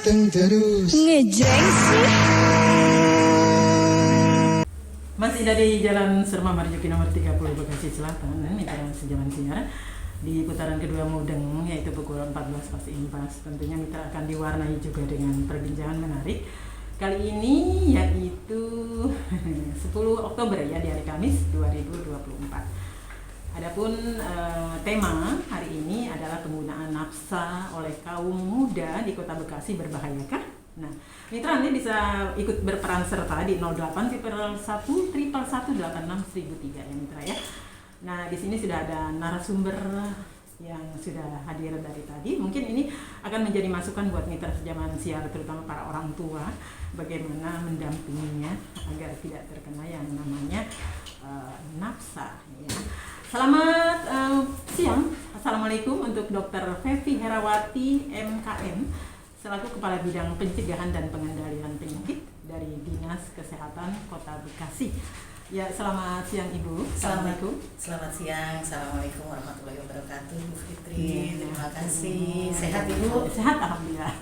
ganteng terus. Ngejreng sih. Masih dari Jalan Serma Marjuki nomor 30 Bekasi Selatan, Mitra Sejaman Sinyara di putaran kedua Mudeng, yaitu pukul 14 pas impas. Tentunya Mitra akan diwarnai juga dengan perbincangan menarik. Kali ini yaitu 10 Oktober ya, di hari Kamis 2024. Adapun tema hari ini adalah penggunaan nafsa oleh kaum muda di Kota Bekasi berbahayakah? Nah, Mitra nanti bisa ikut berperan serta di 08 1 111 86 1003 ya Mitra ya. Nah, di sini sudah ada narasumber yang sudah hadir dari tadi. Mungkin ini akan menjadi masukan buat Mitra sejaman siar, terutama para orang tua, bagaimana mendampinginya agar tidak terkena yang namanya nafsa ya. Selamat siang. Assalamualaikum untuk Dr. Fevi Herawati MKM selaku Kepala Bidang Pencegahan dan Pengendalian Penyakit dari Dinas Kesehatan Kota Bekasi. Ya, selamat siang Ibu. Assalamualaikum. Selamat siang. Assalamualaikum warahmatullahi wabarakatuh. Bu Fitri, terima kasih. Sehat Ibu? Sehat alhamdulillah.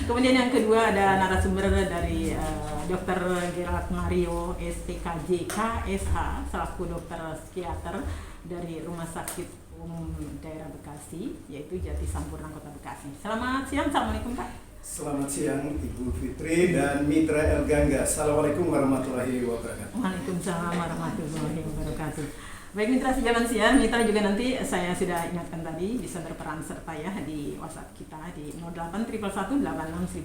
Kemudian yang kedua ada narasumber dari Dr. Gerald Mario SPKJ KSH selaku dokter psikiater dari Rumah Sakit Umum Daerah Bekasi, yaitu Jati Sampurna Kota Bekasi. Selamat siang. Assalamualaikum Pak. Selamat siang Ibu Fitri dan Mitra El Gangga. Assalamualaikum warahmatullahi wabarakatuh. Waalaikumsalam warahmatullahi wabarakatuh. Baik Mitra sejaman siang, Mitra juga nanti saya sudah ingatkan tadi bisa berperan serta ya di WhatsApp kita di 08 111 86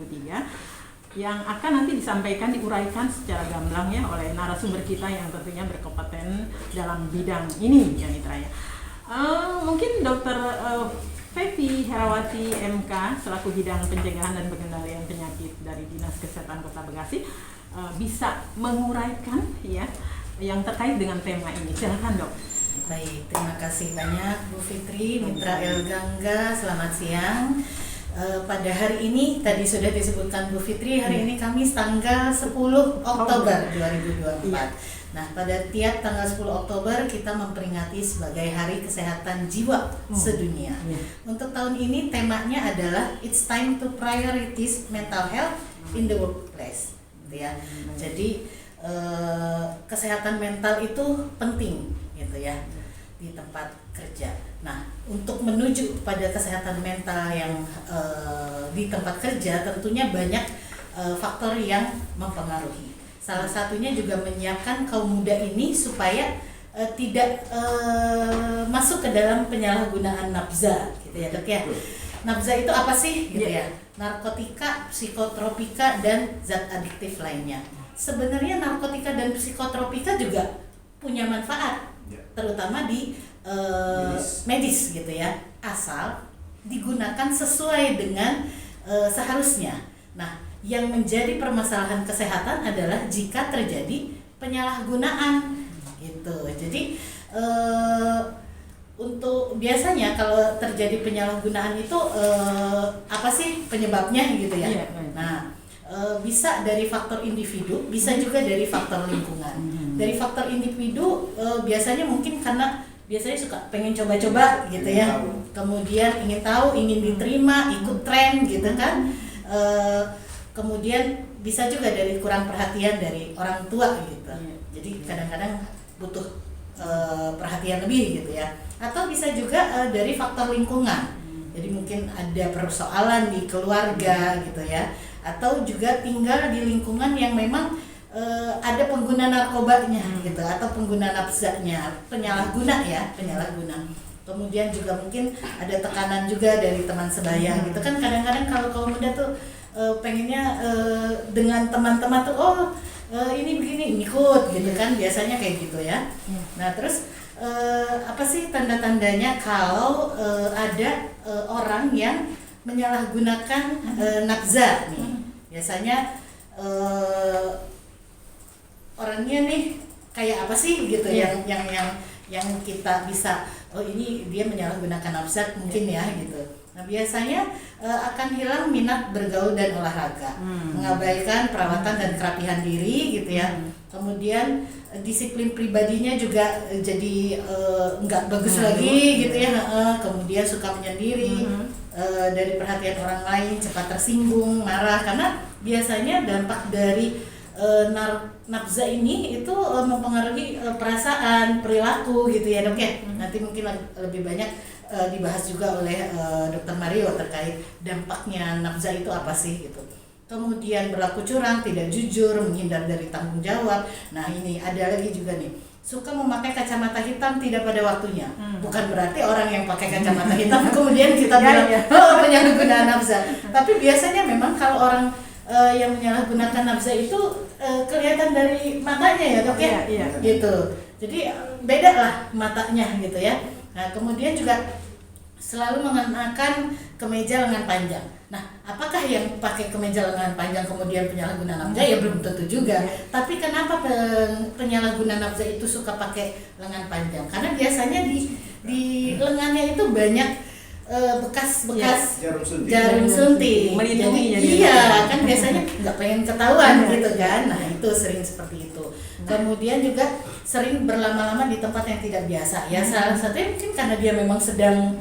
1003 yang akan nanti disampaikan, diuraikan secara gamblang ya oleh narasumber kita yang tentunya berkompeten dalam bidang ini ya Mitra ya. Mungkin Dr. Fevi Herawati MK selaku bidang pencegahan dan pengendalian penyakit dari Dinas Kesehatan Kota Bekasi bisa menguraikan ya yang terkait dengan tema ini. Silakan Dok. Baik, terima kasih banyak Bu Fitri, Mitra El Gangga, selamat siang. Pada hari ini tadi sudah disebutkan Bu Fitri, hari ini Kamis tanggal 10 Oktober 2024. Nah, pada tiap tanggal 10 Oktober kita memperingati sebagai Hari Kesehatan Jiwa Sedunia. Untuk tahun ini temanya adalah It's Time to Prioritize Mental Health in the Workplace. Gitu ya. Jadi kesehatan mental itu penting gitu ya di tempat kerja. Nah, untuk menuju pada kesehatan mental yang di tempat kerja tentunya banyak faktor yang mempengaruhi. Salah satunya juga menyiapkan kaum muda ini supaya tidak masuk ke dalam penyalahgunaan nafza, gitu ya Dok ya. Nafza itu apa sih, gitu ya? Narkotika, psikotropika, dan zat adiktif lainnya. Sebenarnya narkotika dan psikotropika juga punya manfaat, terutama di medis, gitu ya. Asal digunakan sesuai dengan seharusnya. Nah, yang menjadi permasalahan kesehatan adalah jika terjadi penyalahgunaan gitu. Jadi untuk biasanya kalau terjadi penyalahgunaan itu apa sih penyebabnya gitu ya? Nah, bisa dari faktor individu, bisa juga dari faktor lingkungan. Dari faktor individu biasanya mungkin karena biasanya suka pengen coba-coba gitu ya. Kemudian ingin tahu, ingin diterima, ikut tren gitu kan. Kemudian bisa juga dari kurang perhatian dari orang tua gitu. Jadi kadang-kadang butuh perhatian lebih gitu ya. Atau bisa juga dari faktor lingkungan. Jadi mungkin ada persoalan di keluarga gitu ya. Atau juga tinggal di lingkungan yang memang ada pengguna narkobanya gitu atau pengguna nafzanya, penyalahguna. Kemudian juga mungkin ada tekanan juga dari teman sebaya gitu kan. Kadang-kadang kalau kaum muda tuh pengennya dengan teman-teman tuh ini begini ikut gitu kan, biasanya kayak gitu ya. Nah terus apa sih tanda-tandanya kalau ada orang yang menyalahgunakan nafza nih? Biasanya orangnya nih kayak apa sih gitu yang kita bisa ini dia menyalahgunakan nafza mungkin ya gitu. Nah, biasanya akan hilang minat bergaul dan olahraga, mengabaikan perawatan dan kerapihan diri gitu ya. Kemudian disiplin pribadinya juga jadi nggak bagus lagi gitu ya. Kemudian suka menyendiri, dari perhatian orang lain, cepat tersinggung, marah, karena biasanya dampak dari nafza ini itu mempengaruhi perasaan, perilaku gitu ya dok ya. Nanti mungkin lebih banyak dibahas juga oleh Dr. Mario terkait dampaknya nafza itu apa sih gitu. Kemudian berlaku curang, tidak jujur, menghindar dari tanggung jawab. Nah ini ada lagi juga nih, suka memakai kacamata hitam tidak pada waktunya. Bukan berarti orang yang pakai kacamata hitam kemudian kita bilang oh penyalahgunaan nafza. Tapi biasanya memang kalau orang yang menyalahgunakan nafza itu kelihatan dari matanya ya dok ya, gitu. Jadi beda lah matanya gitu ya. Nah kemudian juga selalu mengenakan kemeja lengan panjang. Nah apakah yang pakai kemeja lengan panjang kemudian penyalahgunaan nafza? Ya belum tentu juga. Tapi kenapa penyalahgunaan nafza itu suka pakai lengan panjang? Karena biasanya di lengannya itu banyak bekas-bekas jarum suntik. Melindungi Jadi, iya kan biasanya nggak pengen ketahuan gitu kan. Nah itu sering seperti itu. Kemudian juga sering berlama-lama di tempat yang tidak biasa. Ya salah satunya mungkin karena dia memang sedang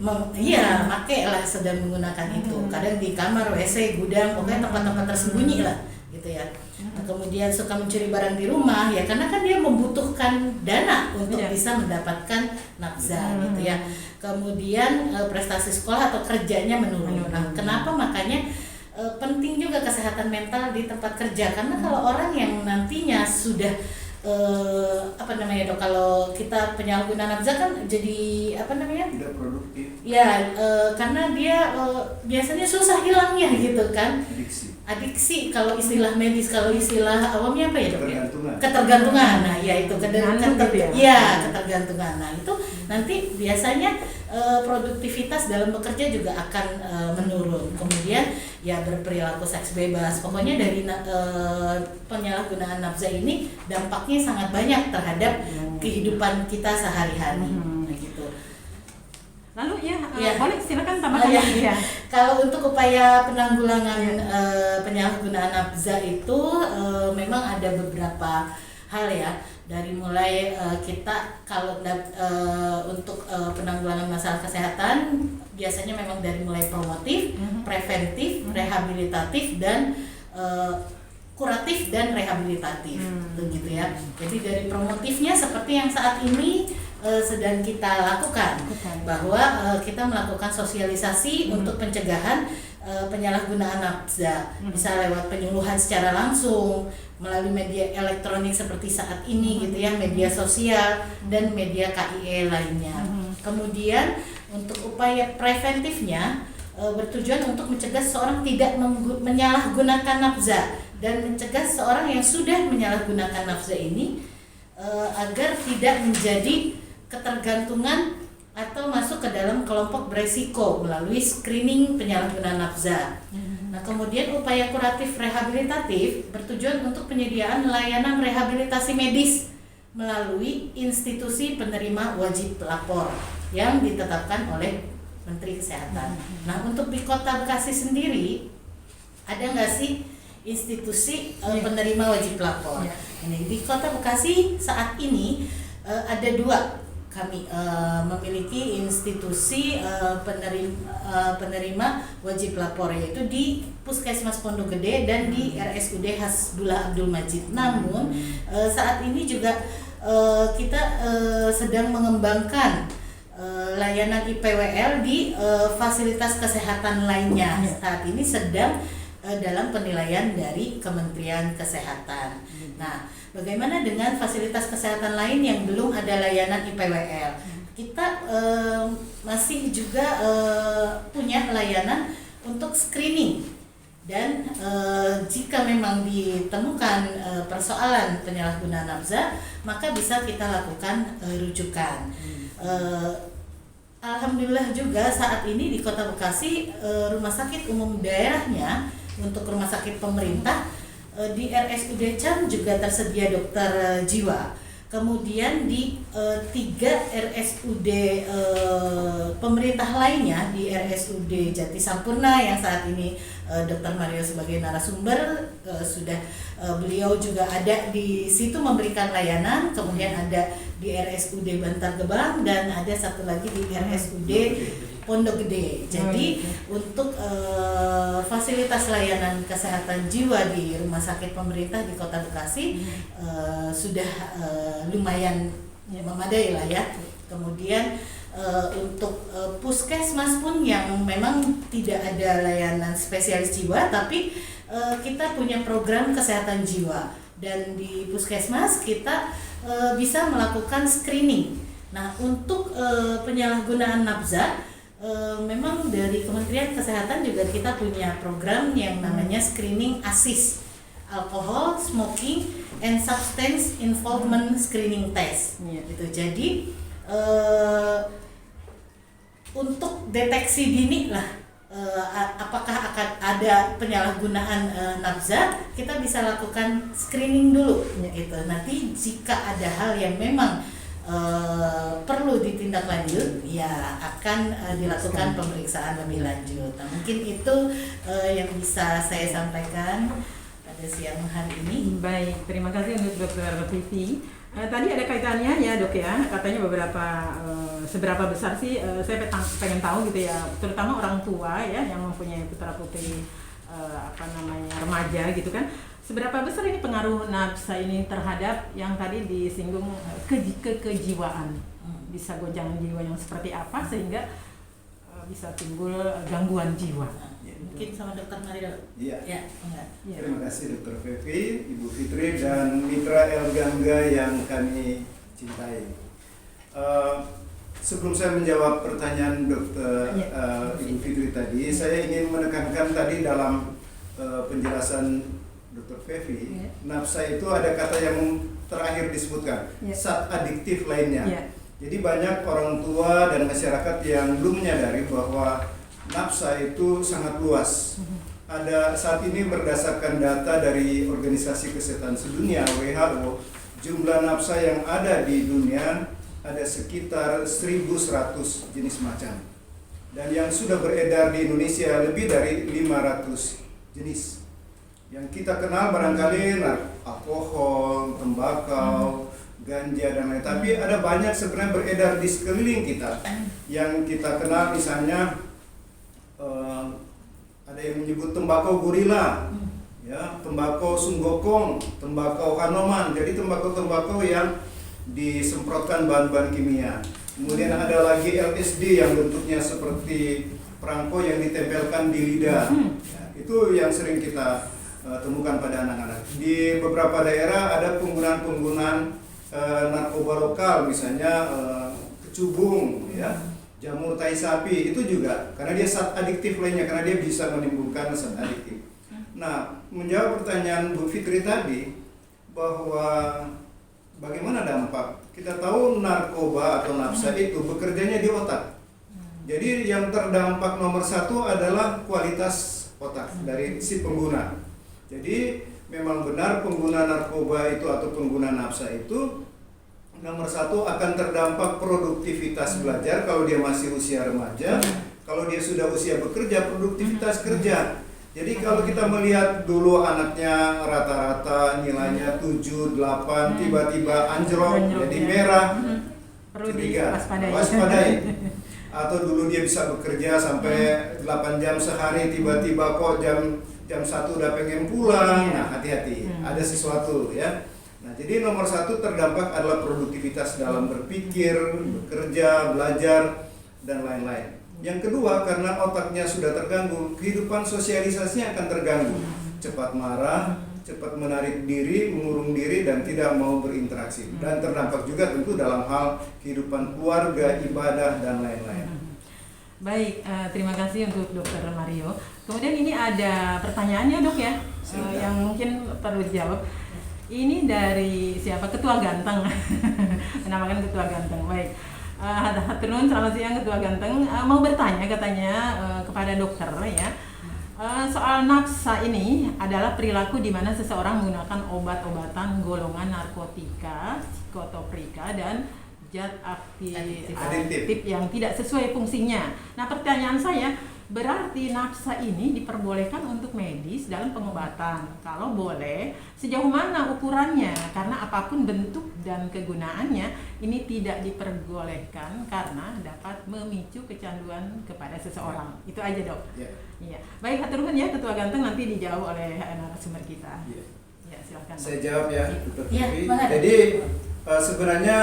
make lah, sedang menggunakan itu. Kadang di kamar, WC, gudang, pokoknya tempat-tempat tersembunyi lah gitu ya. Nah, kemudian suka mencuri barang di rumah ya karena kan dia membutuhkan dana untuk bisa mendapatkan nafza gitu ya. Kemudian prestasi sekolah atau kerjanya menurun. Nah, kenapa makanya penting juga kesehatan mental di tempat kerja, karena kalau orang yang nantinya sudah dok, kalau kita penyalahgunaan nafza kan jadi tidak produktif ya, karena dia biasanya susah hilangnya gitu kan. Adiksi kalau istilah medis, kalau istilah awamnya apa ya dok? Ketergantungan. Nah ya itu ketergantungan. Nah itu nanti biasanya produktivitas dalam bekerja juga akan menurun. Kemudian ya berperilaku seks bebas. Pokoknya dari penyalahgunaan nafza ini dampaknya sangat banyak terhadap kehidupan kita sehari-hari. Nah gitu. Lalu boleh silakan tambahkan lagi ya. Kalau untuk upaya penanggulangan penyalahgunaan nafza itu memang ada beberapa hal ya. Dari mulai kita kalau untuk penanggulangan masalah kesehatan biasanya memang dari mulai promotif, preventif, rehabilitatif dan kuratif dan rehabilitatif, begitu ya. Jadi dari promotifnya seperti yang saat ini sedang kita lakukan, bahwa kita melakukan sosialisasi untuk pencegahan penyalahgunaan nafza, bisa lewat penyuluhan secara langsung melalui media elektronik seperti saat ini gitu ya, media sosial dan media KIE lainnya. Kemudian untuk upaya preventifnya bertujuan untuk mencegah seorang tidak menyalahgunakan nafza dan mencegah seorang yang sudah menyalahgunakan nafza ini agar tidak menjadi ketergantungan atau masuk ke dalam kelompok beresiko melalui screening penyalahgunaan nafza. Nah, kemudian upaya kuratif rehabilitatif bertujuan untuk penyediaan layanan rehabilitasi medis melalui institusi penerima wajib lapor yang ditetapkan oleh Menteri Kesehatan. Nah, untuk di Kota Bekasi sendiri ada nggak sih institusi penerima wajib lapor? Ini di Kota Bekasi saat ini ada dua. Kami memiliki institusi penerima wajib lapor, yaitu di Puskesmas Pondok Gede dan di RSUD Hasbullah Abdul Majid. Namun saat ini juga kita sedang mengembangkan layanan IPWL di fasilitas kesehatan lainnya. Saat ini sedang dalam penilaian dari Kementerian Kesehatan. Nah, bagaimana dengan fasilitas kesehatan lain yang belum ada layanan IPWL? Kita masih juga punya layanan untuk screening, dan jika memang ditemukan persoalan penyalahgunaan nafza, maka bisa kita lakukan rujukan. Alhamdulillah juga saat ini di Kota Bekasi rumah sakit umum daerahnya untuk rumah sakit pemerintah di RSUD Cam juga tersedia dokter jiwa. Kemudian di 3 RSUD pemerintah lainnya, di RSUD Jati Sampurna yang saat ini Dr. Mario sebagai narasumber beliau juga ada di situ memberikan layanan. Kemudian ada di RSUD Bantar Gebang dan ada satu lagi di RSUD Pondok Gede. Jadi untuk fasilitas layanan kesehatan jiwa di rumah sakit pemerintah di Kota Bekasi sudah lumayan memadai lah ya. Kemudian untuk puskesmas pun yang memang tidak ada layanan spesialis jiwa, tapi kita punya program kesehatan jiwa, dan di puskesmas kita bisa melakukan screening. Nah, untuk penyalahgunaan nafza, memang dari Kementerian Kesehatan juga kita punya program yang namanya screening ASIS, Alcohol, Smoking, and Substance Involvement Screening Test. Gitu. Jadi untuk deteksi dini lah, apakah akan ada penyalahgunaan nafza, kita bisa lakukan screening dulu, gitu. Nanti jika ada hal yang memang perlu ditindaklanjut, ya akan dilakukan pemeriksaan lebih lanjut. Nah, mungkin itu yang bisa saya sampaikan pada siang hari ini. Baik, terima kasih untuk Dr. Vivi. Tadi ada kaitannya ya dok ya, katanya beberapa seberapa besar sih, saya pengen tahu gitu ya, terutama orang tua ya yang mempunyai putra putri remaja gitu kan. Seberapa besar ini pengaruh nafsa ini terhadap yang tadi disinggung kejiwaan? Bisa goncangan jiwa yang seperti apa sehingga bisa timbul gangguan jiwa? Mungkin sama Dr. Mario. Iya. Ya, Terima kasih Dr. Fevi, Ibu Fitri, dan Mitra El Gangga yang kami cintai. Sebelum saya menjawab pertanyaan Dr. Ibu Fitri tadi, saya ingin menekankan tadi dalam penjelasan Dr. Fevi, nafsa itu ada kata yang terakhir disebutkan, zat adiktif lainnya. Jadi banyak orang tua dan masyarakat yang belum menyadari bahwa nafsa itu sangat luas. Ada saat ini berdasarkan data dari Organisasi Kesehatan Sedunia WHO, jumlah nafsa yang ada di dunia ada sekitar 1.100 jenis macam. Dan yang sudah beredar di Indonesia lebih dari 500 jenis. Yang kita kenal barangkali alkohol, tembakau, ganja dan lain. Tapi ada banyak sebenarnya beredar di sekeliling kita. Yang kita kenal misalnya ada yang menyebut tembakau gorila, ya, tembakau sunggokong, tembakau hanoman. Jadi tembakau yang disemprotkan bahan-bahan kimia. Kemudian ada lagi LSD yang bentuknya seperti perangko yang ditempelkan di lidah. Ya, itu yang sering kita temukan pada anak-anak. Di beberapa daerah ada penggunaan narkoba lokal, misalnya kecubung, ya, jamur tai sapi, itu juga karena dia zat adiktif lainnya, karena dia bisa menimbulkan zat adiktif. Nah, menjawab pertanyaan Bu Fitri tadi bahwa bagaimana dampak, kita tahu narkoba atau nafsa itu bekerjanya di otak. Jadi yang terdampak nomor satu adalah kualitas otak dari si pengguna. Jadi memang benar pengguna narkoba itu atau pengguna nafsa itu nomor satu akan terdampak produktivitas belajar kalau dia masih usia remaja. Kalau dia sudah usia bekerja, produktivitas kerja. Jadi kalau kita melihat dulu anaknya rata-rata nilainya 7, 8, tiba-tiba anjlok jadi merah, curiga, waspadai. Atau dulu dia bisa bekerja sampai 8 jam sehari, tiba-tiba kok jam 1 udah pengen pulang. Nah, hati-hati, ada sesuatu ya. Nah, jadi nomor satu terdampak adalah produktivitas dalam berpikir, bekerja, belajar, dan lain-lain. Yang kedua, karena otaknya sudah terganggu, kehidupan sosialisasinya akan terganggu. Cepat marah, cepat menarik diri, mengurung diri, dan tidak mau berinteraksi. Dan terdampak juga tentu dalam hal kehidupan keluarga, ibadah, dan lain-lain. Baik, terima kasih untuk Dr. Mario. Kemudian ini ada pertanyaannya dok ya, yang mungkin perlu dijawab. Ini dari siapa? Ketua Ganteng. Menamakan Ketua Ganteng. Baik. Haturun, selamat siang Ketua Ganteng. Mau bertanya katanya kepada dokter ya. Soal nafsa ini adalah perilaku di mana seseorang menggunakan obat-obatan golongan narkotika psikotoprika dan zat Aditif. yang tidak sesuai fungsinya. Nah, pertanyaan saya, berarti nafsa ini diperbolehkan untuk medis dalam pengobatan? Kalau boleh, sejauh mana ukurannya? Karena apapun bentuk dan kegunaannya, ini tidak diperbolehkan karena dapat memicu kecanduan kepada seseorang. Itu aja, Dok. Ya. Iya. Baik, hatur nuhun ya Ketua Ganteng, nanti dijawab oleh narasumber kita. Ya. Ya, silakan. Dok. Saya jawab ya, Dr. Ya, Vivi. boleh. Jadi sebenarnya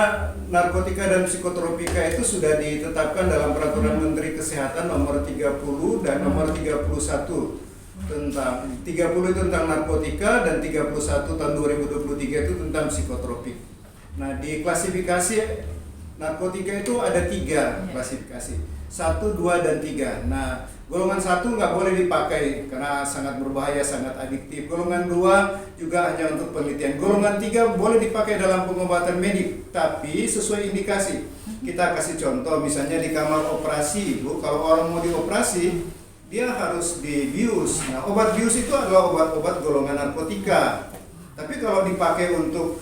narkotika dan psikotropika itu sudah ditetapkan dalam Peraturan Menteri Kesehatan nomor 30 dan nomor 31 tentang 30 itu tentang narkotika dan 31 tahun 2023 itu tentang psikotropik. Nah, di klasifikasi narkotika itu ada 3 klasifikasi, 1, 2, dan 3. Nah, golongan 1 nggak boleh dipakai karena sangat berbahaya, sangat adiktif. Golongan 2 juga hanya untuk penelitian. Golongan 3 boleh dipakai dalam pengobatan medik, tapi sesuai indikasi. Kita kasih contoh, misalnya di kamar operasi, Bu, kalau orang mau dioperasi, dia harus dibius. Nah, obat bius itu adalah obat-obat golongan narkotika. Tapi kalau dipakai untuk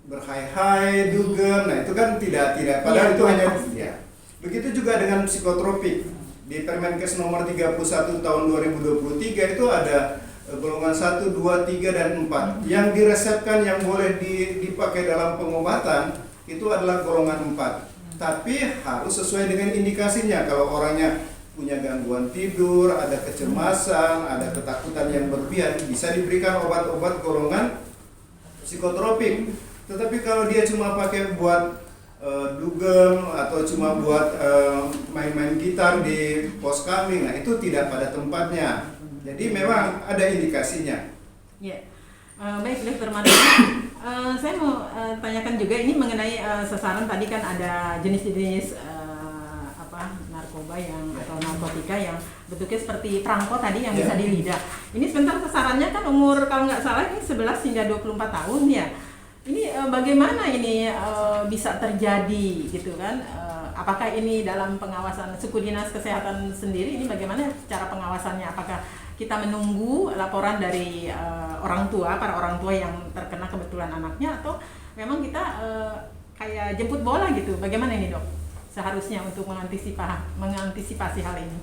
berhai-hai, dugem, nah itu kan tidak. Padahal itu hanya ya. Begitu juga dengan psikotropik. Di Permenkes nomor 31 tahun 2023 itu ada golongan 1, 2, 3, dan 4. Yang diresepkan yang boleh dipakai dalam pengobatan itu adalah golongan 4. Tapi harus sesuai dengan indikasinya. Kalau orangnya punya gangguan tidur, ada kecemasan, ada ketakutan yang berlebihan, bisa diberikan obat-obat golongan psikotropik. Tetapi kalau dia cuma pakai buat dugem atau cuma buat main-main gitar di pos kami, nah itu tidak pada tempatnya. Jadi memang ada indikasinya. Ya, baik Dokter Maria. Saya mau tanyakan juga ini mengenai sasaran, tadi kan ada jenis-jenis narkoba atau narkotika yang bentuknya seperti perangko tadi yang bisa di lidah. Ini sebentar sasarannya kan umur kalau nggak salah ini 11 hingga 24 tahun ya. Ini bagaimana ini bisa terjadi gitu kan? Apakah ini dalam pengawasan suku dinas kesehatan sendiri, ini bagaimana cara pengawasannya? Apakah kita menunggu laporan dari para orang tua yang terkena kebetulan anaknya, atau memang kita kayak jemput bola gitu? Bagaimana ini, Dok? Seharusnya untuk mengantisipasi hal ini.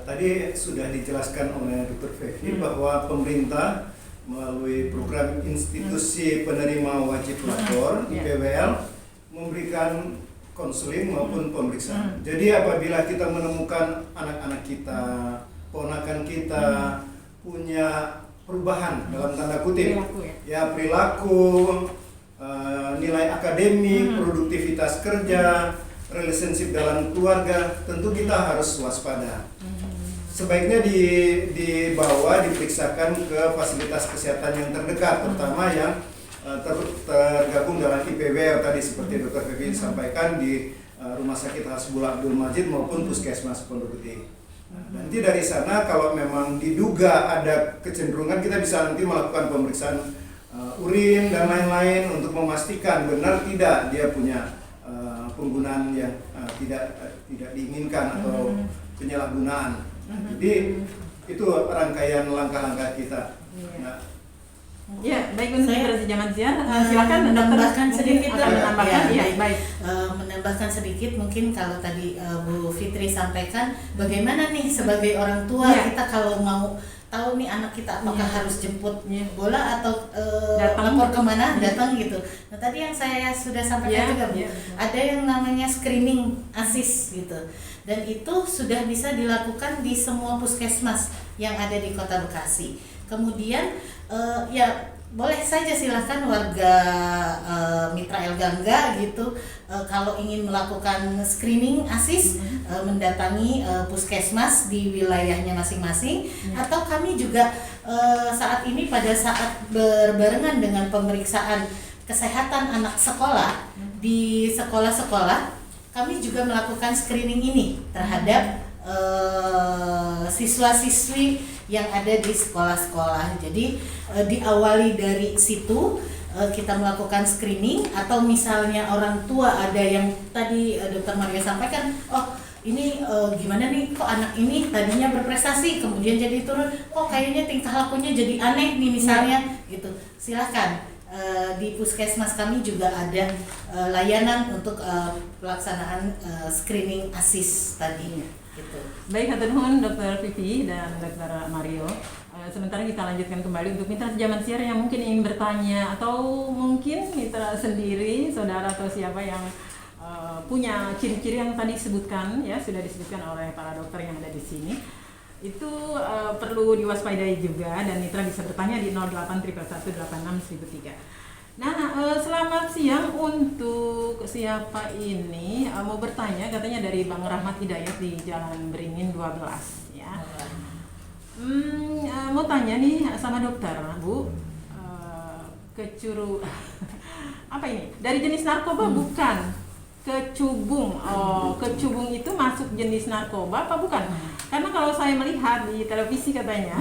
Tadi sudah dijelaskan oleh Dr. Fevi bahwa pemerintah melalui program institusi penerima wajib lapor IPWL memberikan konseling maupun pemeriksaan. Jadi apabila kita menemukan anak-anak kita, ponakan kita punya perubahan dalam tanda kutip, perilaku, nilai akademik, produktivitas kerja, relationship dalam keluarga, tentu kita harus waspada. Sebaiknya dibawa, diperiksakan ke fasilitas kesehatan yang terdekat, terutama yang tergabung dalam IPWL tadi seperti Dr. Fevi sampaikan di Rumah Sakit Hasbullah Abdul Majid maupun Puskesmas Pondok Gede. Nanti dari sana kalau memang diduga ada kecenderungan, kita bisa nanti melakukan pemeriksaan urin dan lain-lain untuk memastikan benar tidak dia punya penggunaan yang tidak diinginkan atau penyalahgunaan. Jadi itu rangkaian langkah-langkah kita. Ya, baik untuk generasi zaman siang. Silakan menambahkan sedikit menambahkan sedikit mungkin kalau tadi Bu Fitri sampaikan bagaimana nih sebagai orang tua kita kalau mau tahu nih anak kita apakah harus jemput bola atau lapor kemana, datang gitu. Nah tadi yang saya sudah sampaikan juga Bu, ada yang namanya screening ASIS gitu, dan itu sudah bisa dilakukan di semua puskesmas yang ada di Kota Bekasi. Kemudian boleh saja silahkan warga Mitra El Gangga gitu kalau ingin melakukan screening ASIS mendatangi puskesmas di wilayahnya masing-masing, atau kami juga saat ini pada saat berbarengan dengan pemeriksaan kesehatan anak sekolah di sekolah-sekolah, kami juga melakukan screening ini terhadap siswa-siswi yang ada di sekolah-sekolah. Jadi diawali dari situ kita melakukan screening, atau misalnya orang tua ada yang tadi Dr. Maria sampaikan, ini gimana nih kok anak ini tadinya berprestasi kemudian jadi turun, kok kayaknya tingkah lakunya jadi aneh nih misalnya gitu. Silakan di puskesmas kami juga ada layanan untuk pelaksanaan screening ASIS tadi. Gitu. Baik, hatur nuhun Dr. Vivi dan Dr. Mario. Sementara kita lanjutkan kembali untuk mitra sejaman siar yang mungkin ingin bertanya atau mungkin mitra sendiri, saudara atau siapa yang punya ciri-ciri yang tadi disebutkan, ya sudah disebutkan oleh para dokter yang ada di sini. Itu perlu diwaspadai juga dan mitra bisa bertanya di 0811186003. Nah, selamat siang untuk siapa ini mau bertanya, katanya dari Bang Rahmat Hidayat di Jalan Beringin 12 ya. Mau tanya nih sama dokter, Bu. Apa ini? Dari jenis narkoba bukan? Kecubung. Oh, kecubung itu masuk jenis narkoba apa bukan? Karena kalau saya melihat di televisi katanya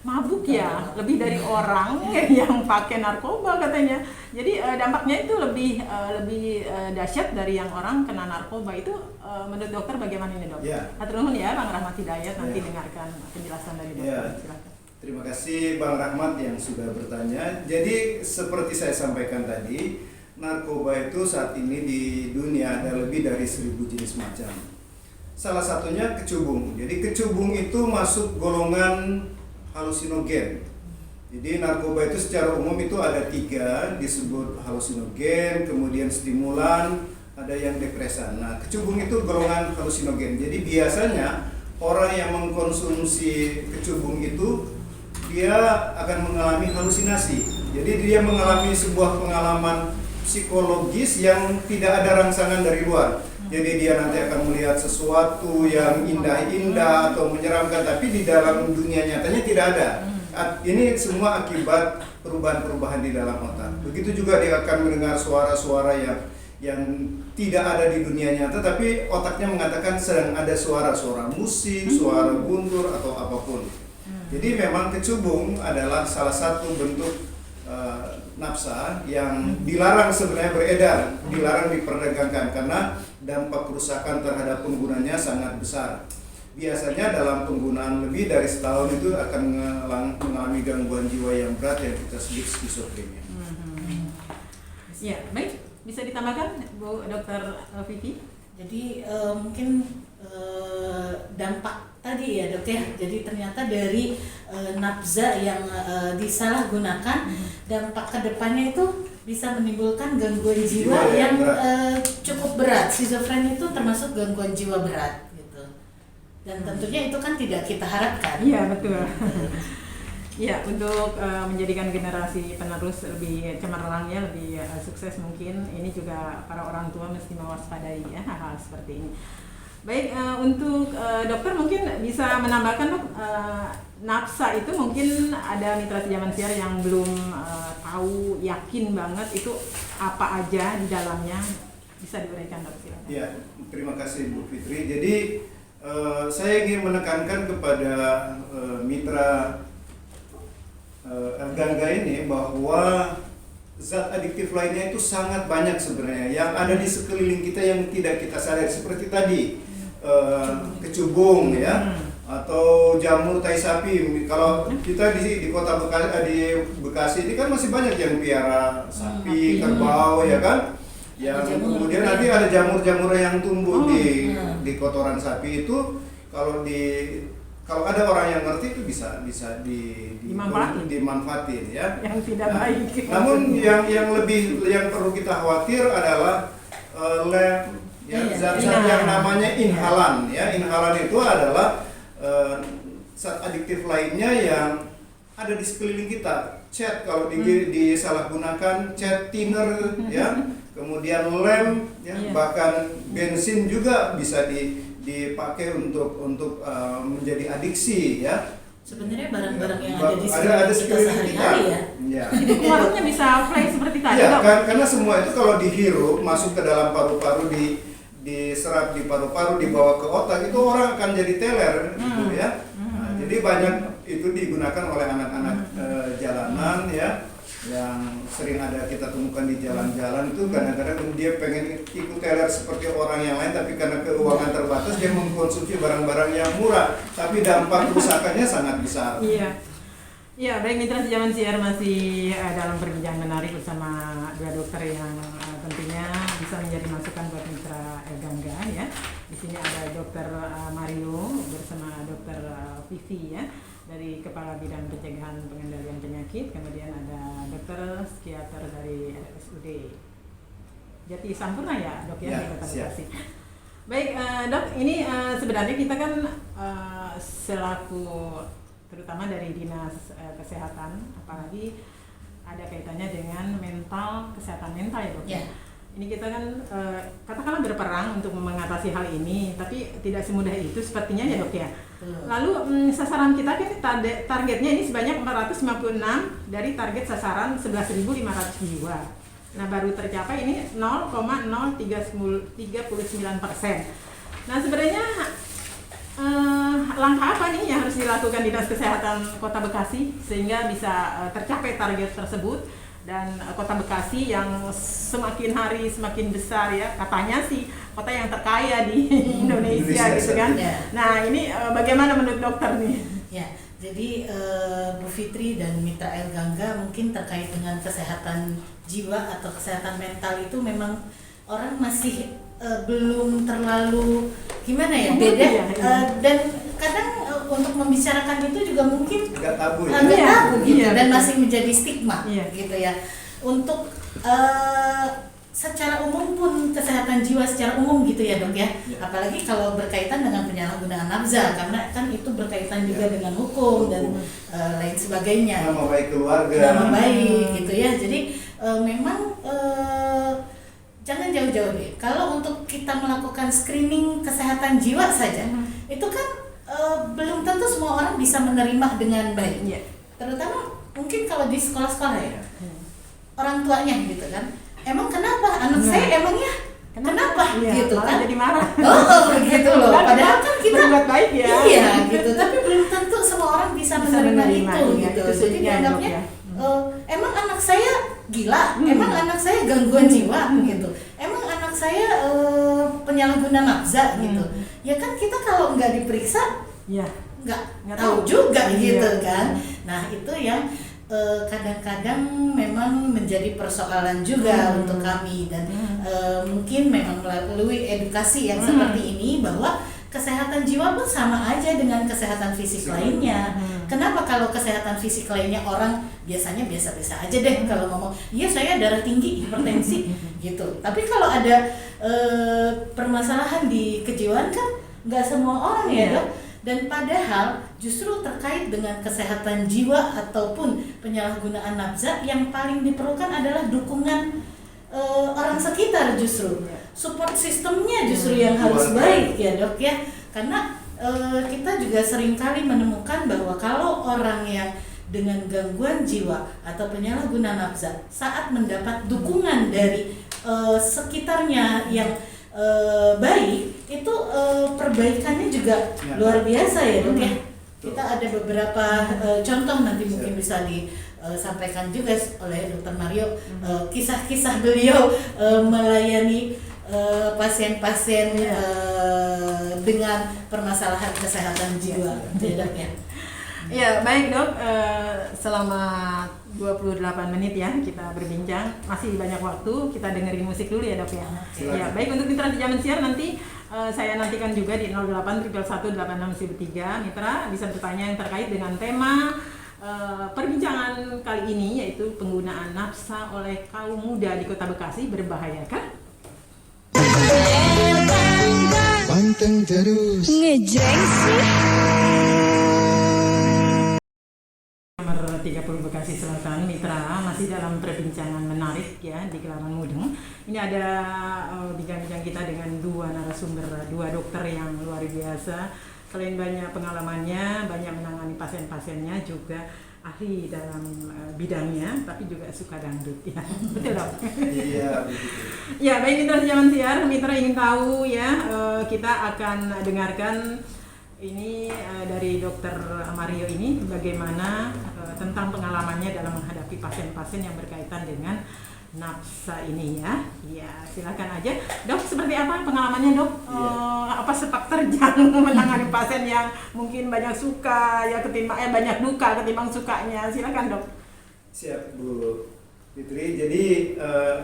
mabuk ya, lebih dari orang yang pakai narkoba katanya. Jadi dampaknya itu lebih dahsyat dari yang orang kena narkoba. Itu menurut dokter bagaimana ini, Dok? Ya. Hatur nuhun ya Bang Rahmat Hidayat, nanti dengarkan penjelasan dari dokter. Ya. Silakan. Terima kasih Bang Rahmat yang sudah bertanya. Jadi seperti saya sampaikan tadi, narkoba itu saat ini di dunia ada lebih dari 1000 jenis macam. Salah satunya kecubung. Jadi kecubung itu masuk golongan halusinogen. Jadi narkoba itu secara umum itu ada 3, disebut halusinogen, kemudian stimulan, ada yang depresan. Nah, kecubung itu golongan halusinogen. Jadi biasanya orang yang mengkonsumsi kecubung itu dia akan mengalami halusinasi. Jadi dia mengalami sebuah pengalaman psikologis yang tidak ada rangsangan dari luar. Jadi dia nanti akan melihat sesuatu yang indah-indah atau menyeramkan, tapi di dalam dunia nyatanya tidak ada. Ini semua akibat perubahan-perubahan di dalam otak. Begitu juga dia akan mendengar suara-suara yang tidak ada di dunia nyata, tapi otaknya mengatakan sedang ada suara-suara musik, suara guntur atau apapun. Jadi memang kecubung adalah salah satu bentuk nafsa yang dilarang sebenarnya beredar, dilarang diperdagangkan karena dampak kerusakan terhadap penggunanya sangat besar. Biasanya dalam penggunaan lebih dari setahun itu akan mengalami gangguan jiwa yang berat yang kita sebut skizofrenia. Ya, baik. Bisa ditambahkan Bu Dr. Vivi? Jadi mungkin dampak tadi ya Dok ya. Jadi ternyata dari nafza yang disalahgunakan, dampak kedepannya itu bisa menimbulkan gangguan jiwa yang cukup berat. Skizofrenia itu termasuk gangguan jiwa berat gitu. Dan tentunya itu kan tidak kita harapkan. Iya, betul. Ya, untuk menjadikan generasi penerus lebih cemerlang ya, lebih sukses mungkin, ini juga para orang tua mesti mewaspadai ya hal-hal seperti ini. Baik, untuk dokter mungkin bisa menambahkan, Dok, nafsa itu mungkin ada mitra sejaman siar yang belum tahu yakin banget itu apa aja di dalamnya, bisa diberikan, Dok, silakan. Ya, terima kasih Bu Fitri. Jadi saya ingin menekankan kepada mitra Gangga ini bahwa zat adiktif lainnya itu sangat banyak sebenarnya yang ada di sekeliling kita yang tidak kita sadari, seperti tadi kecubung ya, atau jamur tai sapi. Kalau kita di kota Bekasi ini kan masih banyak yang piara sapi, kerbau ya kan, yang kemudian nanti ada jamur-jamur yang tumbuh di kotoran sapi itu. Kalau ada orang yang ngerti itu bisa dimanfaatin ya. Yang tidak baik. Namun yang perlu kita khawatir adalah zat yang namanya inhalan ya. Inhalan itu adalah zat adiktif lainnya yang ada di sekeliling kita. Cat kalau disalahgunakan, cat thinner ya. Kemudian lem ya, bahkan bensin juga bisa dipakai untuk menjadi adiksi ya. Sebenarnya barang-barang yang ada di sekeliling kita sehari-hari ya. Jadi warungnya bisa fly seperti tadi, ya, Dok. karena semua itu kalau dihirup masuk ke dalam paru-paru, diserap di paru-paru, dibawa ke otak, itu orang akan jadi teler gitu ya. Nah, jadi banyak itu digunakan oleh anak-anak jalanan ya, yang sering ada kita temukan di jalan-jalan itu. Kadang-kadang dia pengen ikut teler seperti orang yang lain, tapi karena keuangan terbatas dia mengkonsumsi barang-barang yang murah, tapi dampak kerusakannya sangat besar. Iya. Ya, baik mitra sejaman siar masih dalam perbincangan menarik bersama dua dokter yang tentunya bisa menjadi masukan buat mitra Gangga ya. Di sini ada Dokter Mario bersama Dokter Vivi ya dari Kepala Bidang Pencegahan Pengendalian Penyakit, kemudian ada Dokter Psikiater dari RSUD Jati Sampurna ya dok ya, di Kota Bekasi. Baik dok, ini sebenarnya kita kan selaku terutama dari dinas kesehatan, apalagi ada kaitannya dengan kesehatan mental ya dok. Ya. Ini kita kan katakanlah berperang untuk mengatasi hal ini, tapi tidak semudah itu sepertinya ya dok ya. Lalu sasaran kita kan targetnya ini sebanyak 456 dari target sasaran 11.500 jiwa. Nah baru tercapai ini 0,039%. Nah sebenarnya langkah apa nih yang harus dilakukan Dinas Kesehatan Kota Bekasi sehingga bisa tercapai target tersebut, dan Kota Bekasi yang semakin hari semakin besar ya, katanya sih kota yang terkaya di Indonesia gitu kan. Ya. Nah ini bagaimana menurut dokter nih? Ya, jadi Bu Fitri dan Mitra El Gangga mungkin terkait dengan kesehatan jiwa atau kesehatan mental itu memang orang masih belum terlalu gimana ya, beda ya. Dan kadang untuk membicarakan itu juga mungkin Agak tabu ya. agak tabu gitu, Iya, dan betul. masih menjadi stigma Iya. gitu ya. Untuk secara umum pun kesehatan jiwa secara umum gitu ya dok ya, Iya. apalagi kalau berkaitan dengan penyalahgunaan nafza, karena kan itu berkaitan juga Iya. dengan hukum dan lain sebagainya. Nama baik keluarga. Nama baik gitu ya. Jadi memang jangan jauh-jauh deh. Kalau untuk kita melakukan screening kesehatan jiwa saja, itu kan belum tentu semua orang bisa menerima dengan baik. Iya. Terutama mungkin kalau di sekolah-sekolah ya, orang tuanya gitu kan. Emang kenapa anak saya emangnya kenapa Iya, gitu malah kan? jadi marah. Oh gitu loh. Padahal kan kita berbuat baik ya. iya gitu, tapi belum tentu semua orang bisa menerima itu iya, gitu. itu Jadi sulitnya, dianggapnya Dok, ya. emang anak saya gila, emang anak saya gangguan jiwa gitu, emang anak saya penyalahguna nafza gitu. Ya kan kita kalau nggak diperiksa Iya. nggak tahu juga Iya. gitu kan. Nah itu yang kadang-kadang memang menjadi persoalan juga untuk kami, dan mungkin memang melalui edukasi yang seperti ini bahwa kesehatan jiwa pun sama aja dengan kesehatan fisik lainnya. Kenapa kalau kesehatan fisik lainnya orang biasanya biasa-biasa aja deh kalau ngomong, iya saya darah tinggi, hipertensi gitu. Tapi kalau ada permasalahan di kejiwaan kan nggak semua orang ya dok. Dan padahal justru terkait dengan kesehatan jiwa ataupun penyalahgunaan nafza yang paling diperlukan adalah dukungan orang sekitar, justru support sistemnya justru yang harus baik ya dok ya. Karena kita juga seringkali menemukan bahwa kalau orang yang dengan gangguan jiwa atau penyalahgunaan nafza saat mendapat dukungan dari sekitarnya yang baik, itu perbaikannya juga luar biasa ya dok ya. Kita ada beberapa contoh, nanti mungkin bisa disampaikan juga oleh Dokter Mario, kisah-kisah beliau melayani pasien-pasien dengan permasalahan kesehatan jiwa ya dok ya. Ya baik dok, selama 28 menit ya kita berbincang, masih banyak waktu, kita dengerin musik dulu ya dok ya. Ya baik, untuk mitra Sejaman Siar nanti saya nantikan juga di 08118613. Mitra bisa bertanya yang terkait dengan tema perbincangan kali ini, yaitu penggunaan nafsa oleh kaum muda di Kota Bekasi berbahayakah? Panteng terus. Ngejreng sih. Nomor 30 Bekasi Selatan, mitra masih dalam perbincangan menarik ya di Kelaman Mudeng. Ini ada bincang-bincang kita dengan dua narasumber, dua dokter yang luar biasa. Selain banyak pengalamannya, banyak menangani pasien-pasiennya, juga ahli dalam bidangnya, tapi juga suka dangdut ya. Betul dok? Iya, begitu. Ya baik mitra Sejaman Siar, mitra ingin tahu ya, kita akan dengarkan ini dari Dokter Mario ini bagaimana tentang pengalamannya dalam menghadapi pasien-pasien yang berkaitan dengan nafsa ini ya. Ya, silakan aja. Dok, seperti apa pengalamannya, Dok? Apa sepak terjang menangani pasien yang mungkin banyak suka ya ketimbang banyak duka ketimbang sukanya. Silakan, Dok. Siap, Bu Fitri. Jadi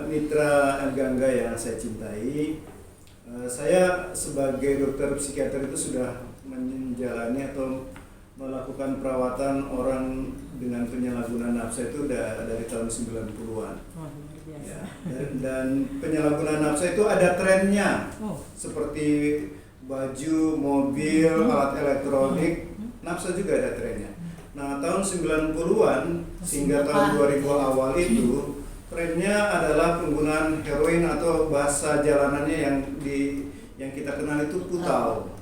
mitra Elgangga yang saya cintai, saya sebagai dokter psikiater itu sudah menjalani atau melakukan perawatan orang dengan penyalahgunaan nafsa itu udah dari tahun 90-an. Wah, luar biasa. Ya, dan penyalahgunaan nafsa itu ada trennya. Seperti baju, mobil, alat elektronik, nafsa juga ada trennya. Nah, tahun 90-an hingga tahun 2000 awal itu trennya adalah penggunaan heroin atau bahasa jalanannya yang kita kenal itu putau.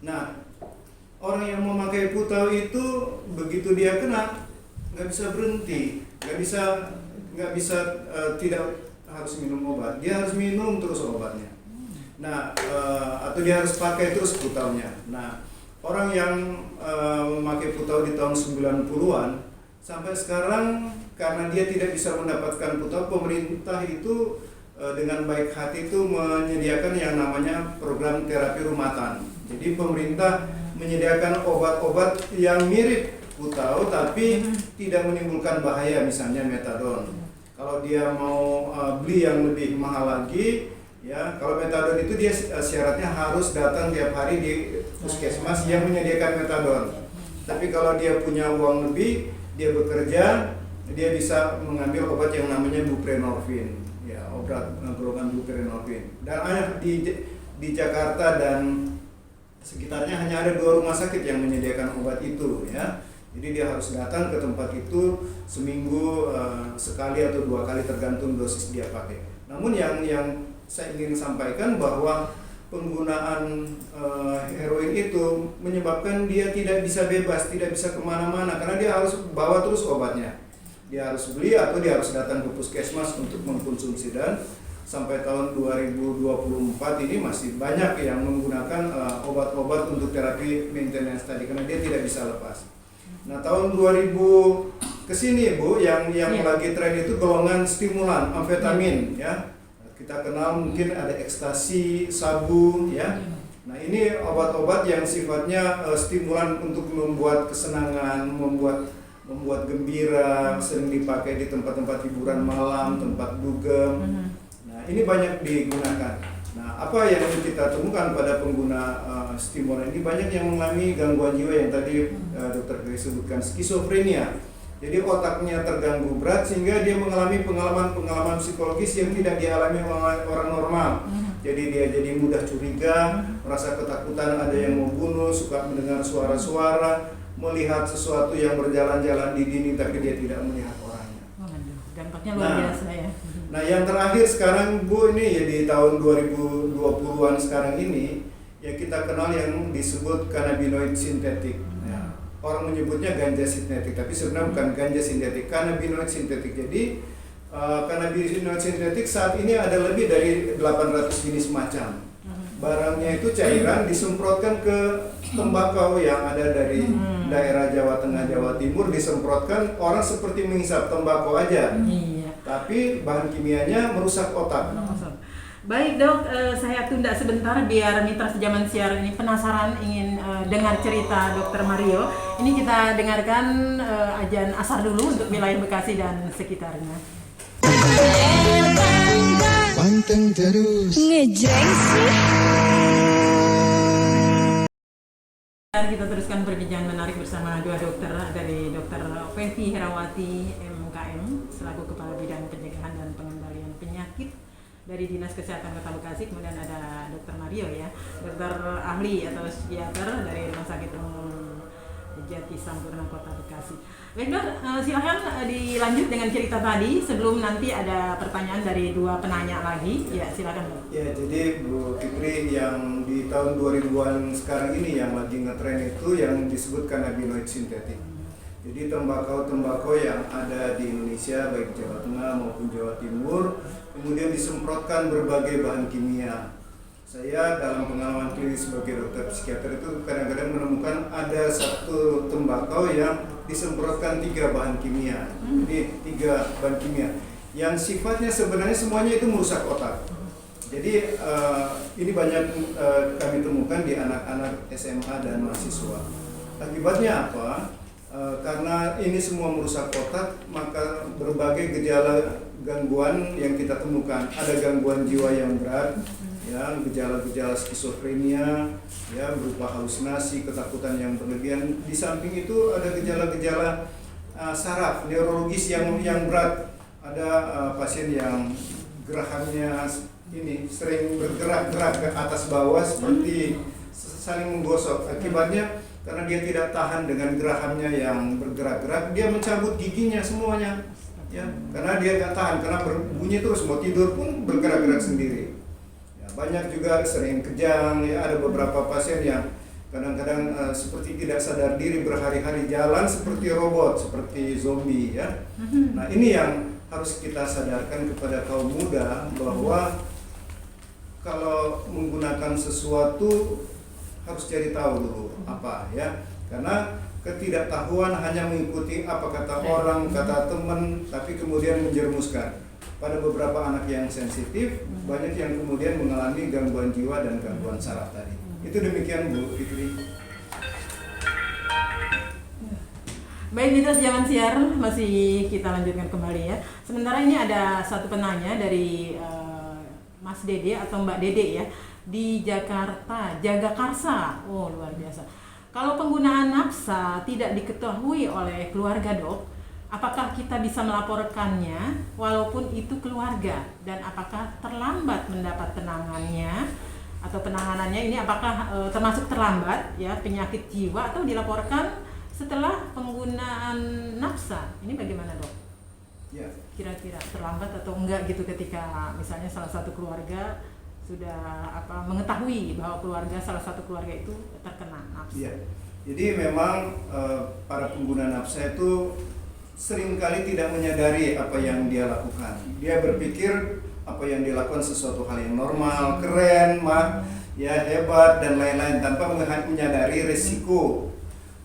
Nah, orang yang memakai putau itu begitu dia kena nggak bisa berhenti, nggak bisa tidak harus minum obat, dia harus minum terus obatnya. Nah, atau dia harus pakai terus putaunya. Nah, orang yang memakai putau di tahun 90-an sampai sekarang karena dia tidak bisa mendapatkan putau, pemerintah itu dengan baik hati itu menyediakan yang namanya program terapi rumatan. Jadi pemerintah menyediakan obat-obat yang mirip putau tapi tidak menimbulkan bahaya, misalnya metadon. Kalau dia mau beli yang lebih mahal lagi, ya kalau metadon itu dia syaratnya harus datang tiap hari di puskesmas yang menyediakan metadon. Tapi kalau dia punya uang lebih, dia bekerja, dia bisa mengambil obat yang namanya buprenorfin, ya obat golongan buprenorfin. Dan ada di Jakarta dan sekitarnya hanya ada 2 rumah sakit yang menyediakan obat itu, ya. Jadi dia harus datang ke tempat itu seminggu sekali atau 2 kali tergantung dosis dia pakai. Namun yang saya ingin sampaikan bahwa penggunaan heroin itu menyebabkan dia tidak bisa bebas, tidak bisa kemana-mana karena dia harus bawa terus obatnya. Dia harus beli atau dia harus datang ke puskesmas untuk mengkonsumsi, dan sampai tahun 2024 ini masih banyak yang menggunakan obat-obat untuk terapi maintenance tadi karena dia tidak bisa lepas. Nah, tahun 2000 kesini Bu, yang lagi tren itu golongan stimulan, amfetamin, ya. Kita kenal mungkin ada ekstasi, sabu, ya. Nah, ini obat-obat yang sifatnya stimulan untuk membuat kesenangan, membuat gembira, sering dipakai di tempat-tempat hiburan malam, tempat dugem. Nah, ini banyak digunakan. Nah, apa yang kita temukan pada pengguna stimulan ini, banyak yang mengalami gangguan jiwa yang tadi Dr. Grace sebutkan, skizofrenia. Jadi otaknya terganggu berat sehingga dia mengalami pengalaman psikologis yang tidak dialami oleh orang normal. Jadi dia jadi mudah curiga, merasa ketakutan, ada yang mau bunuh, suka mendengar suara-suara, melihat sesuatu yang berjalan-jalan di dinding tapi dia tidak melihat orangnya. Dampaknya luar biasa ya. Nah, yang terakhir sekarang Bu, ini ya di tahun 2020-an sekarang ini ya kita kenal yang disebut cannabinoid sintetik. Ya, orang menyebutnya ganja sintetik, tapi sebenarnya bukan ganja sintetik, cannabinoid sintetik. Jadi cannabinoid sintetik saat ini ada lebih dari 800 jenis macam. Barangnya itu cairan disemprotkan ke tembakau yang ada dari daerah Jawa Tengah, Jawa Timur, disemprotkan, orang seperti menghisap tembakau aja. Tapi bahan kimianya merusak otak. Baik Dok, saya tunda sebentar biar mitra sejaman siar ini penasaran ingin dengar cerita Dr. Mario. Ini kita dengarkan ajan asar dulu untuk wilayah Bekasi dan sekitarnya. Panteng terus. Ngejreng sih. Kita teruskan perbincangan menarik bersama 2 dokter, dari Dr. Fethi Herawati MKM selaku Kepala Bidang Pencegahan dan Pengendalian Penyakit dari Dinas Kesehatan Kota Bekasi. Kemudian ada Dr. Mario ya, dokter ahli atau psikiater dari Rumah Sakit Umum Jati Sampurna Kota Bekasi. Baik Dok, silahkan dilanjut dengan cerita tadi sebelum nanti ada pertanyaan dari 2 penanya lagi. Ya silakan Dok. Ya, jadi Bu Fitri, yang di tahun 2000-an sekarang ini yang lagi ngetren itu yang disebut cannabinoid sintetik. Jadi tembakau yang ada di Indonesia baik Jawa Tengah maupun Jawa Timur kemudian disemprotkan berbagai bahan kimia. Saya dalam pengalaman klinis sebagai dokter psikiater itu kadang-kadang menemukan ada satu tembakau yang disemprotkan 3 bahan kimia. Jadi 3 bahan kimia. yang sifatnya sebenarnya semuanya itu merusak otak. Jadi ini banyak kami temukan di anak-anak SMA dan mahasiswa. Akibatnya apa? Karena ini semua merusak otak, maka berbagai gejala gangguan yang kita temukan. Ada gangguan jiwa yang berat, ya, gejala-gejala skizofrenia, ya, berupa halusinasi, ketakutan yang berlebihan. Di samping itu ada gejala-gejala saraf, neurologis yang berat. Ada pasien yang gerakannya ini sering bergerak-gerak ke atas bawah seperti saling menggosok. Akibatnya karena dia tidak tahan dengan gerakannya yang bergerak-gerak, dia mencabut giginya semuanya, ya, karena dia tidak tahan, karena berbunyi terus, mau tidur pun bergerak-gerak sendiri. Ya, banyak juga sering kejang, ya, ada beberapa pasien yang kadang-kadang seperti tidak sadar diri, berhari-hari jalan seperti robot, seperti zombie, ya. Nah, ini yang harus kita sadarkan kepada kaum muda bahwa kalau menggunakan sesuatu harus cari tahu dulu apa, ya, karena ketidaktahuan hanya mengikuti apa kata orang, kata teman, tapi kemudian menjerumuskan. Pada beberapa anak yang sensitif, banyak yang kemudian mengalami gangguan jiwa dan gangguan saraf tadi. Itu demikian Bu Fitri. Baik, Mitra Sejaman Siar, masih kita lanjutkan kembali ya. Sementara ini ada satu penanya dari Mas Dede atau Mbak Dede ya, di Jakarta, Jagakarsa. Oh, luar biasa. Kalau penggunaan nafsa tidak diketahui oleh keluarga, Dok, apakah kita bisa melaporkannya walaupun itu keluarga, dan apakah terlambat mendapat penanganannya ini apakah termasuk terlambat ya, penyakit jiwa, atau dilaporkan setelah penggunaan nafsa? Ini bagaimana, Dok? Ya. Kira-kira terlambat atau enggak gitu ketika misalnya salah satu keluarga sudah mengetahui bahwa salah satu keluarga itu terkena nafsa. Iya. Jadi memang para pengguna nafsa itu seringkali tidak menyadari apa yang dia lakukan. Dia berpikir apa yang dilakukan sesuatu hal yang normal, keren, ya, hebat dan lain-lain, tanpa menyadari resiko.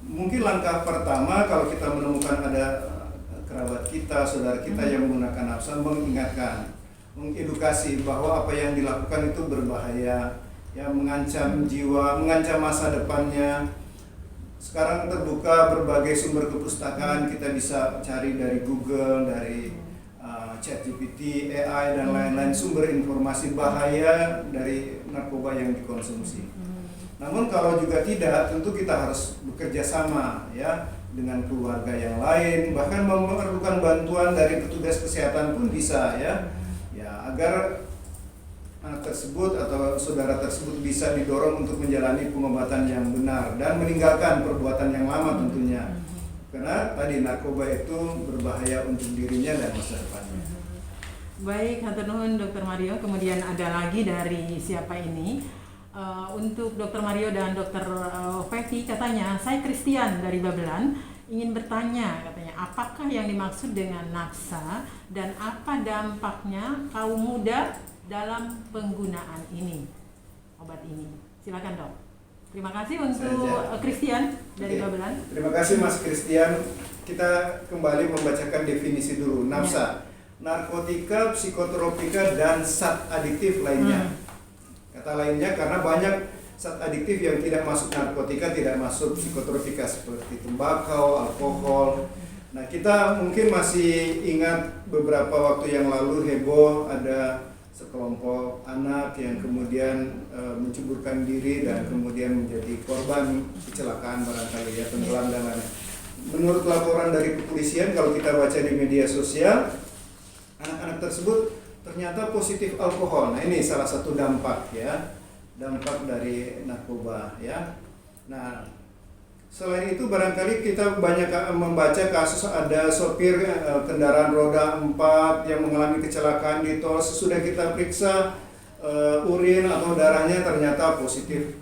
Mungkin langkah pertama kalau kita menemukan ada kerabat kita, saudara kita yang menggunakan nafsa, mengingatkan, mengedukasi bahwa apa yang dilakukan itu berbahaya, ya, mengancam jiwa, mengancam masa depannya. Sekarang terbuka berbagai sumber kepustakaan, kita bisa cari dari Google, dari ChatGPT, AI dan lain-lain, sumber informasi bahaya dari narkoba yang dikonsumsi. Namun kalau juga tidak, tentu kita harus bekerja sama, ya, dengan keluarga yang lain, bahkan memerlukan bantuan dari petugas kesehatan pun bisa, ya, agar anak tersebut atau saudara tersebut bisa didorong untuk menjalani pengobatan yang benar dan meninggalkan perbuatan yang lama tentunya, karena tadi narkoba itu berbahaya untuk dirinya dan masa depannya. Baik, hatur nuhun Dr. Mario. Kemudian ada lagi dari siapa ini? Untuk Dr. Mario dan Dr. Fethi, katanya, saya Christian dari Babelan, ingin bertanya, katanya, apakah yang dimaksud dengan nafsa dan apa dampaknya kaum muda dalam penggunaan obat ini? Silakan, Dok. Terima kasih untuk Christian dari Babelan. Terima kasih Mas Christian. Kita kembali membacakan definisi dulu. Nafsa, narkotika, psikotropika, dan zat adiktif lainnya. Kata lainnya karena banyak zat adiktif yang tidak masuk narkotika, tidak masuk psikotropika seperti tembakau, alkohol. Nah, kita mungkin masih ingat beberapa waktu yang lalu heboh ada sekelompok anak yang kemudian menceburkan diri dan kemudian menjadi korban kecelakaan barangkali, ya, tenggelam dan lain-lain. Menurut laporan dari kepolisian, kalau kita baca di media sosial, anak-anak tersebut ternyata positif alkohol. Nah, ini salah satu dampak, ya, dampak dari narkoba, ya. Nah, selain itu barangkali kita banyak membaca kasus ada sopir kendaraan roda 4 yang mengalami kecelakaan di tol, sesudah kita periksa urin atau darahnya ternyata positif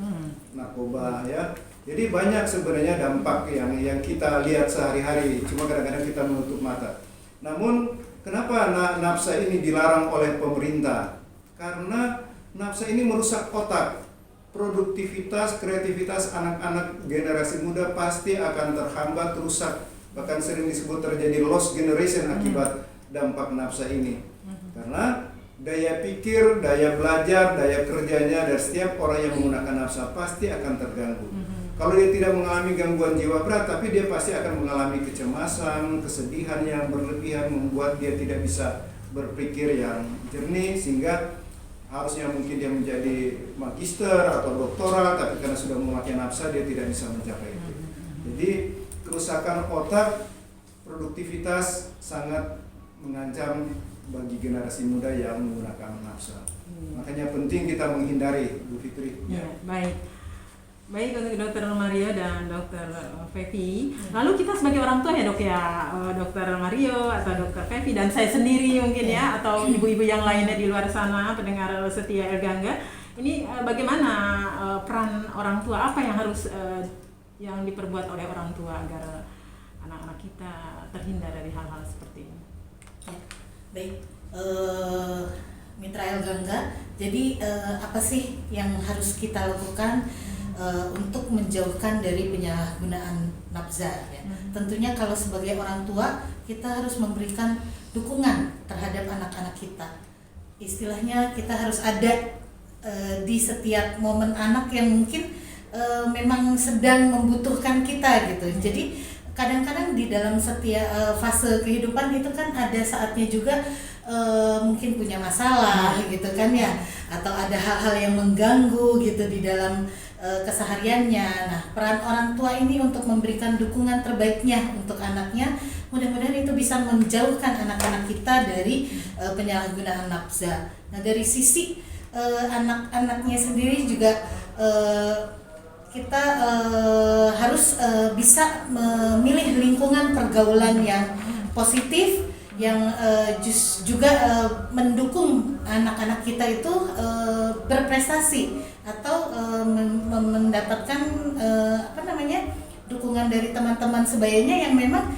narkoba, ya. Jadi banyak sebenarnya dampak yang kita lihat sehari-hari, cuma kadang-kadang kita menutup mata. Namun kenapa nafsa ini dilarang oleh pemerintah? Karena nafsa ini merusak otak. Produktivitas, kreativitas anak-anak generasi muda pasti akan terhambat, rusak. Bahkan sering disebut terjadi lost generation akibat dampak nafsa ini. Karena daya pikir, daya belajar, daya kerjanya dari setiap orang yang menggunakan nafsa pasti akan terganggu. Kalau dia tidak mengalami gangguan jiwa berat, tapi dia pasti akan mengalami kecemasan, kesedihan yang berlebihan, membuat dia tidak bisa berpikir yang jernih, sehingga harusnya mungkin dia menjadi magister atau doktoral, tapi karena sudah memakai nafsa dia tidak bisa mencapai itu. Jadi kerusakan otak, produktivitas sangat mengancam bagi generasi muda yang menggunakan nafsa. Makanya penting kita menghindari, Bu Fitri. Ya, baik untuk Dokter Mario dan Dokter Fevi. Lalu kita sebagai orang tua ya dok ya, Dokter Mario atau Dokter Fevi dan saya sendiri mungkin ya, atau ibu-ibu yang lainnya di luar sana pendengar setia Elgangga, ini bagaimana peran orang tua, apa yang harus yang diperbuat oleh orang tua agar anak-anak kita terhindar dari hal-hal seperti ini? Ya, baik, Mitra Elgangga. Jadi apa sih yang harus kita lakukan untuk menjauhkan dari penyalahgunaan nafsa? Ya. Tentunya kalau sebagai orang tua kita harus memberikan dukungan terhadap anak-anak kita. Istilahnya kita harus ada di setiap momen anak yang mungkin memang sedang membutuhkan kita gitu. Jadi kadang-kadang di dalam setiap fase kehidupan itu kan ada saatnya juga mungkin punya masalah gitu kan ya, atau ada hal-hal yang mengganggu gitu di dalam kesehariannya. Nah, peran orang tua ini untuk memberikan dukungan terbaiknya untuk anaknya, mudah-mudahan itu bisa menjauhkan anak-anak kita dari penyalahgunaan nafsa. Nah, dari sisi anak-anaknya sendiri juga kita harus bisa memilih lingkungan pergaulan yang positif, yang juga mendukung anak-anak kita itu berprestasi atau mendapatkan dukungan dari teman-teman sebayanya yang memang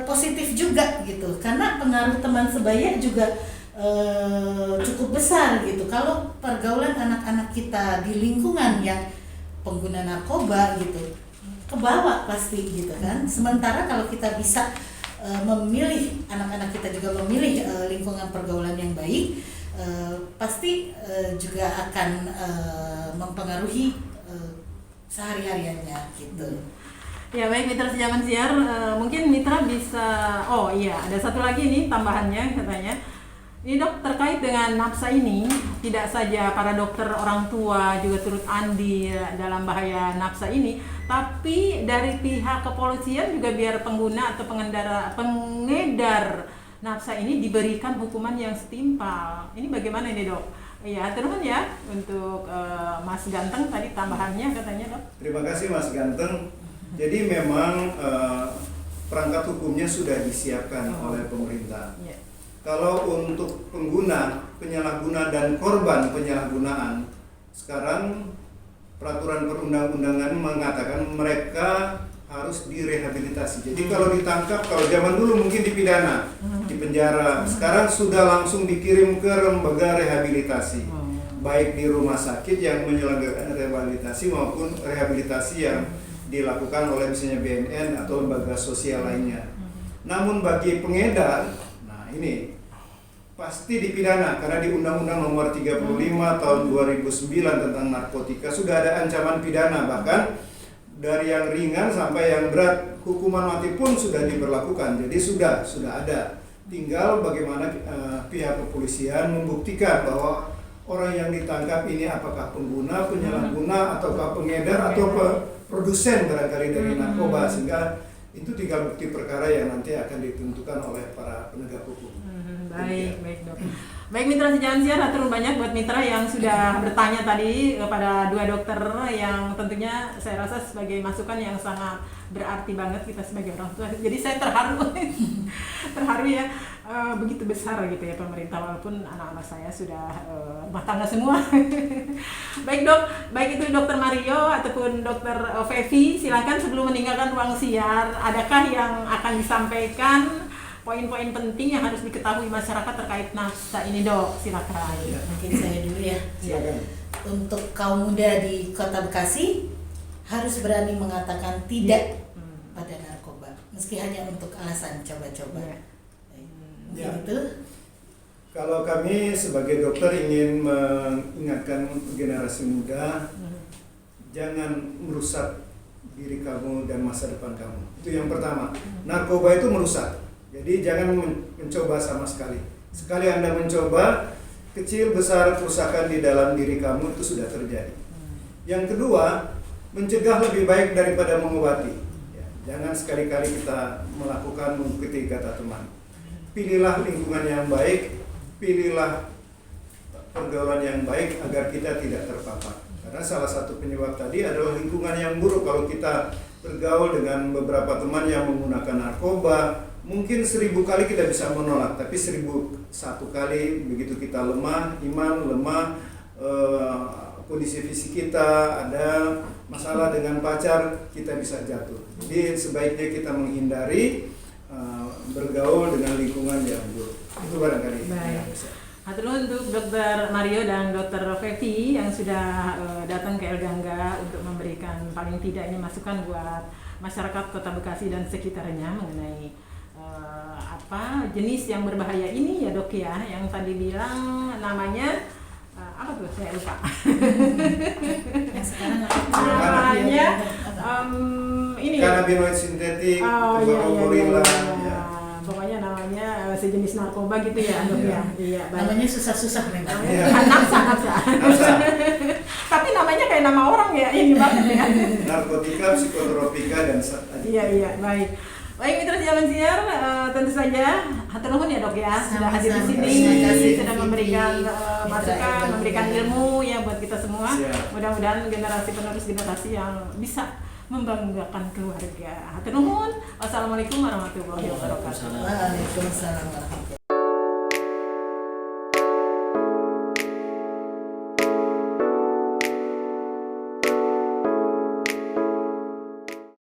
positif juga gitu. Karena pengaruh teman sebaya juga cukup besar gitu. Kalau pergaulan anak-anak kita di lingkungan yang pengguna narkoba gitu, kebawa pasti gitu kan. Sementara kalau kita bisa memilih, anak-anak kita juga memilih lingkungan pergaulan yang baik, pasti juga akan mempengaruhi sehari-hariannya gitu. Ya baik Mitra Sejaman Siar, mungkin Mitra bisa, oh iya ada satu lagi nih tambahannya katanya. Ini dok, terkait dengan nafsa ini, tidak saja para dokter orang tua juga turut andil dalam bahaya nafsa ini, tapi dari pihak kepolisian juga biar pengguna atau pengedar nafsa ini diberikan hukuman yang setimpal. Ini bagaimana ini dok? Iya, terus ya untuk Mas Ganteng tadi tambahannya katanya dok. Terima kasih Mas Ganteng. Jadi memang perangkat hukumnya sudah disiapkan oleh pemerintah. Yeah. Kalau untuk pengguna, penyalahguna dan korban penyalahgunaan, sekarang peraturan perundang-undangan mengatakan mereka harus direhabilitasi. Jadi kalau ditangkap, kalau zaman dulu mungkin dipidana, di penjara, sekarang sudah langsung dikirim ke lembaga rehabilitasi, baik di rumah sakit yang menyelenggarakan rehabilitasi maupun rehabilitasi yang dilakukan oleh misalnya BNN atau lembaga sosial lainnya. Namun bagi pengedar, nah ini pasti dipidana karena di Undang-Undang Nomor 35 Tahun 2009 tentang narkotika sudah ada ancaman pidana, bahkan dari yang ringan sampai yang berat, hukuman mati pun sudah diberlakukan. Jadi sudah ada. Tinggal bagaimana pihak kepolisian membuktikan bahwa orang yang ditangkap ini apakah pengguna, penyalahguna, ataukah pengedar atau produsen barangkali dari narkoba, sehingga itu tinggal bukti perkara yang nanti akan ditentukan oleh para penegak hukum. Baik dok. Baik Mitra Sejaman Siar, atur banyak buat Mitra yang sudah bertanya tadi kepada dua dokter yang tentunya saya rasa sebagai masukan yang sangat berarti banget kita sebagai orang tua. Jadi saya terharu ya, begitu besar gitu ya pemerintah, walaupun anak-anak saya sudah rumah tangga semua. Baik dok, baik itu Dokter Mario ataupun Dokter Fevi, silakan sebelum meninggalkan ruang siar, adakah yang akan disampaikan poin-poin penting yang harus diketahui masyarakat terkait nafsa ini dok? Silakan. Ya, mungkin saya dulu ya. Silakan. Untuk kaum muda di Kota Bekasi harus berani mengatakan tidak pada narkoba, meski hanya untuk alasan coba-coba. Ya. Gitu. Kalau kami sebagai dokter ingin mengingatkan generasi muda, jangan merusak diri kamu dan masa depan kamu. Itu yang pertama. Narkoba itu merusak. Jadi jangan mencoba sama sekali. Sekali Anda mencoba, kecil besar kerusakan di dalam diri kamu itu sudah terjadi. Yang kedua, mencegah lebih baik daripada mengobati. Ya, jangan sekali-kali kita melakukan mengikuti kata teman. Pilihlah lingkungan yang baik, pilihlah pergaulan yang baik agar kita tidak terpapar. Karena salah satu penyebab tadi adalah lingkungan yang buruk. Kalau kita bergaul dengan beberapa teman yang menggunakan narkoba, mungkin 1000 kali kita bisa menolak, tapi 1001 kali begitu kita lemah, iman lemah, kondisi fisik kita ada masalah dengan pacar, kita bisa jatuh. Jadi sebaiknya kita menghindari bergaul dengan lingkungan yang buruk. Itu barangkali. Baik. Hatur nuhun untuk Dr. Mario dan Dr. Fevi yang sudah datang ke El Gangga untuk memberikan paling tidak ini masukan buat masyarakat Kota Bekasi dan sekitarnya mengenai apa jenis yang berbahaya ini ya Dok ya, yang tadi bilang namanya apa tuh saya lupa. Yang sekarang Namanya ini Kanabinoid sintetik, oh, tembakau gorila. Ya. Pokoknya namanya sejenis narkoba gitu ya Dok ya. Iya, baik. namanya susah-susah memang. Iya. Nafsa. Tapi namanya kayak nama orang ya, ini banget ya. Narkotika, psikotropika dan Iya, baik. Baik mitra Jalan Siar, tentu saja hatur nuhun ya Dok ya sudah hadir di sini, Terima kasih, sudah memberikan masukan, memberikan ilmu ya buat kita semua. Siap. Mudah-mudahan generasi penerus generasi yang bisa membanggakan keluarga. Hatur nuhun. Wassalamualaikum warahmatullahi wabarakatuh. Waalaikumsalam warahmatullahi wabarakatuh.